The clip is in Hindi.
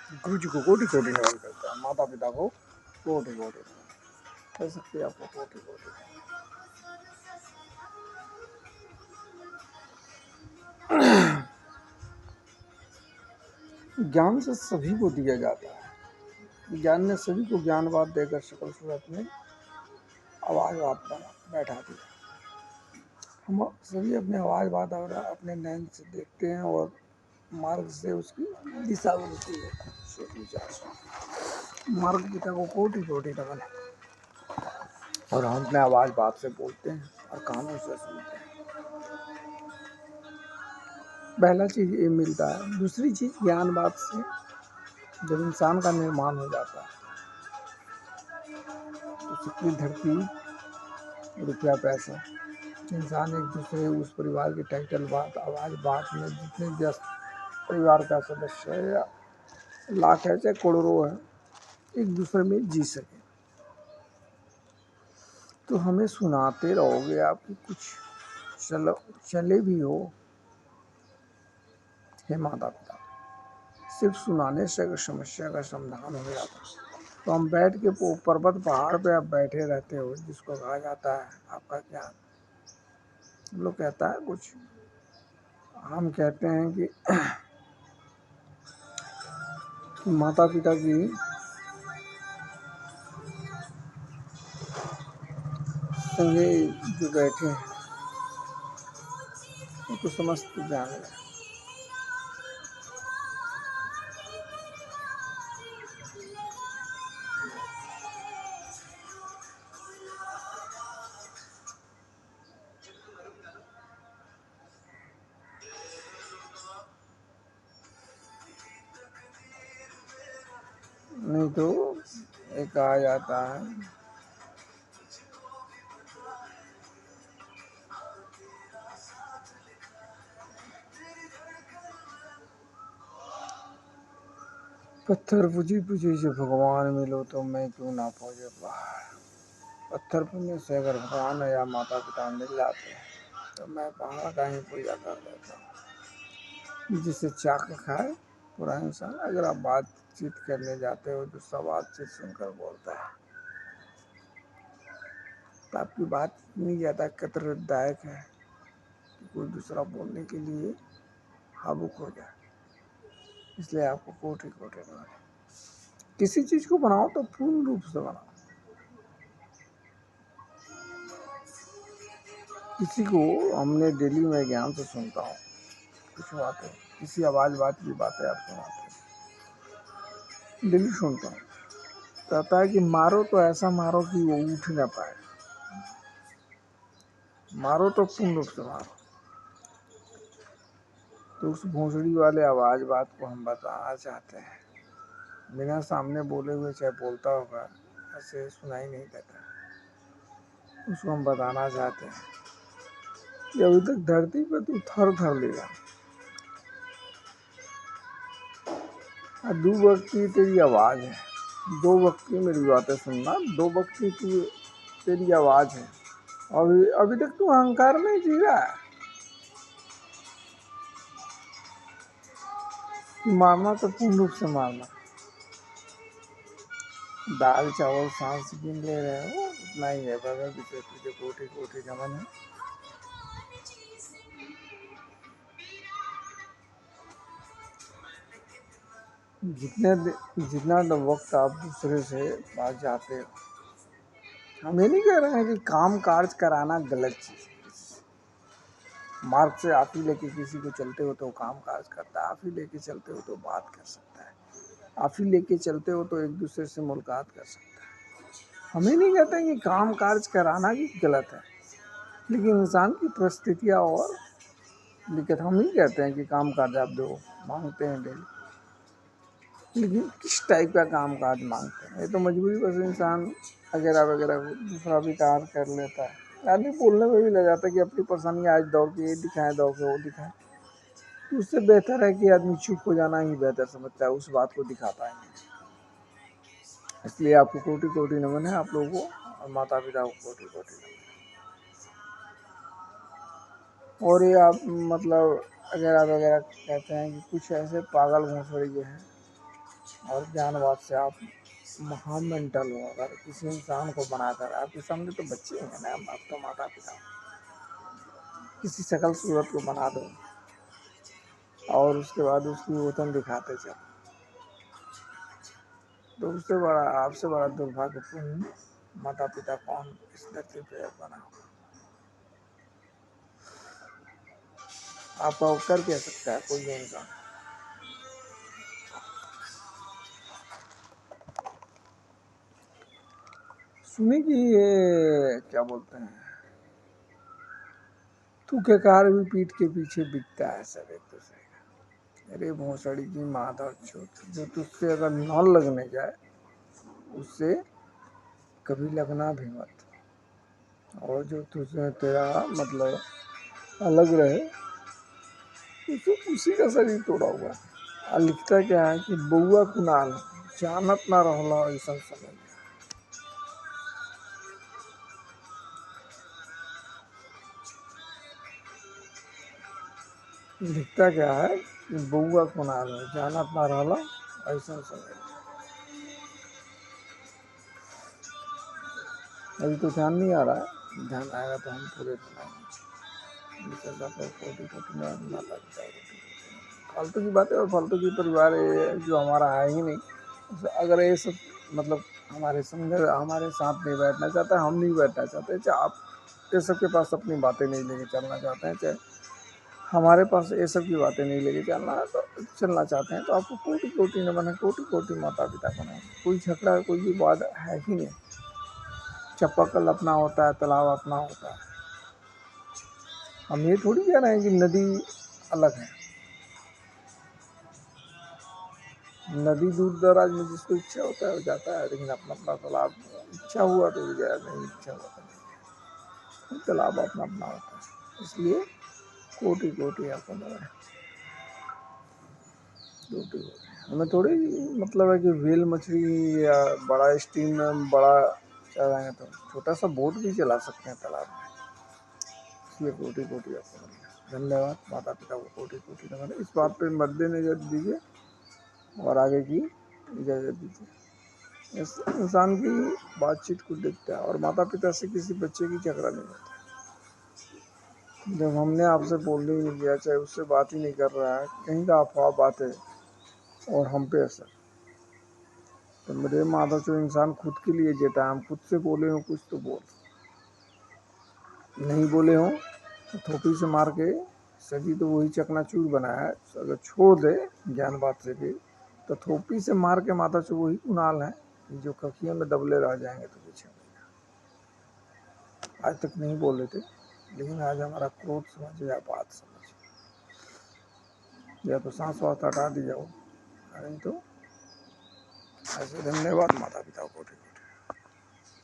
गुरु जी को कोटि कोटि नमन करता है, माता पिता को कोटि कोटि नमन कर सकते हैं, आपको कोटि कोटि ज्ञान से सभी को दिया जाता है। ज्ञान ने सभी को ज्ञानवाद देकर शकल सूरत में आवाजवाद बना बैठा दिया। हम सभी अपने आवाजवाद और अपने नैन से देखते हैं और मार्ग से उसकी दिशा बनती है। सोच विचार से मार्ग पिता को कोटि कोटि नमन है। और हम अपने आवाज बात से बोलते हैं और कानों से सुनते हैं। पहला चीज ये मिलता है। दूसरी चीज ज्ञान बात से जब इंसान का निर्माण हो जाता है तो सबकी धरती, रुपया, पैसा, इंसान एक दूसरे उस परिवार के टाइटल बात, आवाज बात में जितने व्यस्त परिवार का सदस्य है या लाख है चाहे करोड़ों है, एक दूसरे में जी सके। तो हमें सुनाते रहोगे आपकी कुछ चले भी हो, हे माता पिता, सिर्फ सुनाने से अगर समस्या का समाधान हो जाता तो हम बैठ के पर्वत पहाड़ पे आप बैठे रहते हो, जिसको कहा जाता है आपका ज्ञान। हम लोग कहता है कुछ, हम कहते हैं कि माता पिता की संगे जो बैठे हैं उनको समस्त ज्ञान है। नहीं तो एक आ जाता है पत्थर पूजी पूजी से भगवान मिलो तो मैं क्यों ना पहुंचे पहाड़। पत्थर पुण्य से अगर भगवान या माता पिता मिल जाते हैं तो मैं पहाड़ का ही पूजा कर लेता हूँ। जिसे चाक खाए पूरा इंसान। अगर आप बातचीत करने जाते हो, दूसरा बातचीत सुनकर बोलता है तो आपकी बात इतनी ज़्यादा कतरदायक है कि कोई दूसरा बोलने के लिए हावुक हो जाए। इसलिए आपको कोटि कोटि नमन। किसी चीज़ को बनाओ तो पूर्ण रूप से बनाओ। किसी को हमने डेली में ज्ञान से सुनता हूँ कुछ बातें, किसी आवाज बात की बातें आप सुनाते हैं, डेली सुनता हूँ। कहता है कि मारो तो ऐसा मारो कि वो उठ ना पाए, मारो तो पूर्ण रूप से मारो। तो उस भोसड़ी वाले आवाज बात को हम बताना चाहते हैं, बिना सामने बोले हुए चाहे बोलता होगा, ऐसे सुनाई नहीं देता। उसको हम बताना चाहते हैं कि अभी तक धरती पे तू थर थर लेगा। दो वक्त की तेरी आवाज है, दो वक्त की मेरी बातें सुनना, दो वक्त की तेरी आवाज है। और अभी तक तू अहंकार में जी रहा है। मारना तो पूर्ण रूप से मारना। दाल चावल सांस गिन ले रहे हो, उतना ही है। भगवान तुझे तुझे कोटि कोटि नमन है। जितना वक्त आप दूसरे से पास जाते हो, हम ये नहीं कह रहे हैं कि काम काज कराना गलत चीज है। मार्ग से आप ही लेके किसी को चलते हो तो काम काज करता है, आप ही लेके चलते हो तो बात कर सकता है, आप ही लेके चलते हो तो एक दूसरे से मुलाकात कर सकता है। हम ये नहीं कहते कि काम काज कराना भी गलत है, लेकिन इंसान की परिस्थितियाँ और दिक्कत। हम ही कहते हैं कि काम काज आप दो, मांगते हैं डेली, लेकिन किस टाइप का काम काज मांगते हैं। ये तो मजबूरी बस इंसान वगैरह वगैरह दूसरा भी कार्य कर लेता है। आदमी बोलने में भी लग जाता है कि अपनी परेशानी आज दौड़ के ये दिखाएं, दौड़ के वो दिखाएं। तो उससे बेहतर है कि आदमी चुप हो जाना ही बेहतर समझता है, उस बात को दिखाता है। इसलिए आपको कोटि कोटि नमन है, आप लोगों को और माता पिता को कोटि कोटि नमन। और ये आप मतलब वगैरह वगैरह कहते हैं कि कुछ ऐसे पागल भोंसड़ी हैं और ज्ञानवाद से आप महामेंटल हो। अगर किसी इंसान को बनाकर आपके सामने तो बच्चे हैं ना, आप तो माता पिता, किसी शकल सूरत को बना दो और उसके बाद उसकी वतन दिखाते चल, तो उससे बड़ा, आपसे बड़ा दुर्भाग्यपूर्ण माता पिता कौन इस धरती पे बना हो। आपका कर कह सकता है कोई भी इंसान। सुनी कि ये क्या बोलते हैं, तू के कार भी पीठ के पीछे बिकता है सब एक दूसरे का। अरे भोसड़ी की माधव चोट, जो तुझसे अगर न लगने जाए उससे कभी लगना भी मत, और जो तुझसे तेरा मतलब अलग रहे उसे उसी का शरीर तोड़ा हुआ है। और लिखता क्या है कि बउआ कुनाल जानत ना रहला ऐसा समय। लिखता क्या है कि बउआ कुनाल जानत ना रहला ऐसा समय। अभी तो ध्यान नहीं आ रहा है, ध्यान आएगा तो हम पूरे फालतू की बातें और फालतू की परिवार जो हमारा है ही नहीं। अगर ये सब मतलब हमारे संग हमारे साथ नहीं बैठना चाहता, हम नहीं बैठना चाहते, चाहे आप ये सब के पास अपनी बातें नहीं लेके चलना चाहते हैं, चाहे हमारे पास ये सब की बातें नहीं लेके चलना है तो चलना चाहते हैं, तो आपको कोटि कोटि न बने, कोटि कोटि माता पिता बनाए। कोई झगड़ा कोई भी बात है ही नहीं। चापाकल अपना होता है, तालाब अपना होता है। हम ये थोड़ी कह रहे हैं कि नदी अलग है। नदी दूर दराज में जिसको इच्छा होता है वो जाता है, लेकिन अपना अपना तालाब इच्छा हुआ तो गया, नहीं इच्छा हुआ तो नहीं। तालाब अपना अपना होता है, इसलिए कोटि कोटि अपना है। कोटि कोटि हमें थोड़ी मतलब है कि व्हेल मछली या बड़ा स्टीम में बड़ा चलाएंगे, तो छोटा सा बोट भी चला सकते हैं तालाब में। इसलिए कोटि कोटि अपना। धन्यवाद। माता पिता को कोटि कोटि नमन। इस बात पे मद्देनजर दीजिए और आगे की इजाज़त दीजिए। इस इंसान की बातचीत को देखता है, और माता पिता से किसी बच्चे की झगड़ा नहीं होता। जब हमने आपसे बोलने ही नहीं किया, चाहे उससे बात ही नहीं कर रहा है, कहीं का अफवाह बात है और हम पे असर, तो मेरे माधव जो इंसान खुद के लिए जीता है। हम खुद से बोले हो कुछ तो बोल, नहीं बोले हो तो थोपी से मार के सभी तो वही चकनाचूर बनाया है। अगर छोड़ दे ज्ञान बात से भी, तो थोपी से मार के माता से वही कुनाल है जो कखियों में दबले रह जाएंगे तो पीछे। आज तक नहीं बोले थे, लेकिन आज हमारा क्रोध समझ या बात समझ, या तो सांस वास हटा दी जाओ, नहीं तो ऐसे। धन्यवाद माता पिता को।